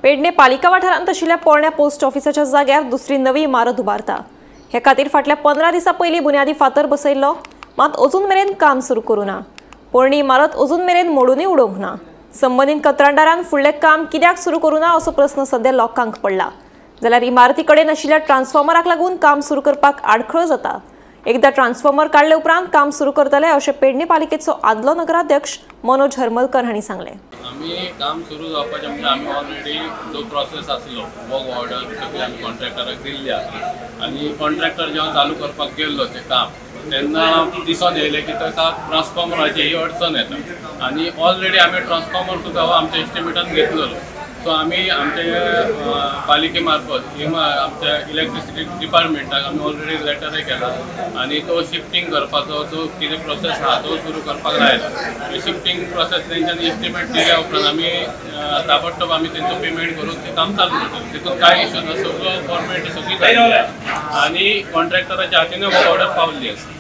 पेडणे पालिका वाठारांत आशिल्ल्या पोरण्या पोस्ट ऑफिसाच्या जाग्यार दुसरी नवी इमारत उबारता। हे खातीर फाटल्या 15 दिसां पयलीं बुन्यादी फातर बसयल्लो, मात अजून मेरेन काम सुरू करूं ना। पोरणी इमारत अजून मेरेन मोडूनय उडोवंक ना। संबंधीत कंत्राटदारान फुडलें काम कित्याक सुरू करूं ना असो प्रस्न सध्या लोकांक पडला। जाल्यार इमारती कडेन आशिल्ल्या ट्रान्सफॉर्मराक लागून काम सुरू करपाक आडखळ जाता। एकदा ट्रान्सफॉर्मर काडले उपरांत काम सुरू करतले अशें पेडणे पालिकेचो आदलो नगराध्यक्ष मनोज हरमलकर हांणी सांगलें। आम्ही काम सुरू जावपाचें म्हणजे आम्ही ऑलरेडी जो प्रोसेस आसलो वर्क ऑर्डर सगळी आमी कॉन्ट्रॅक्टराक दिल्ली आसली आनी कॉन्ट्रॅक्टर जेव्हा चालू करपाक गेल्लो तें काम तेन्ना दिसून येयलें की ताका ट्रान्सफॉर्मराची ही अडचण येता आनी ऑलरेडी आमी ट्रान्सफॉर्मर सुद्दां हो आमच्या एस्टिमेटान घेतलेलो। सो आमी आमचे पालिके मार्फत आमच्या इलेक्ट्रिसिटी डिपार्टमेंटाक आमी ऑलरेडी लेटरय केला आनी तो शिफ्टिंग करपाचो जो कितें प्रोसेस आहा तो सुरू करपाक लायला। शिफ्टिंग प्रोसेस तेंच्यांनी एस्टिमेट दिल्या उपरांत आमी ताबडतोब आमी तेंचो पेमेंट करून तें काम चालू करतले। तितून कांय इशू ना, सगळो फॉर्मेलिटी सगळी जाल्ली आनी कॉन्ट्रॅक्टराच्या हातीन ऑर्डर पावल्ली आसा।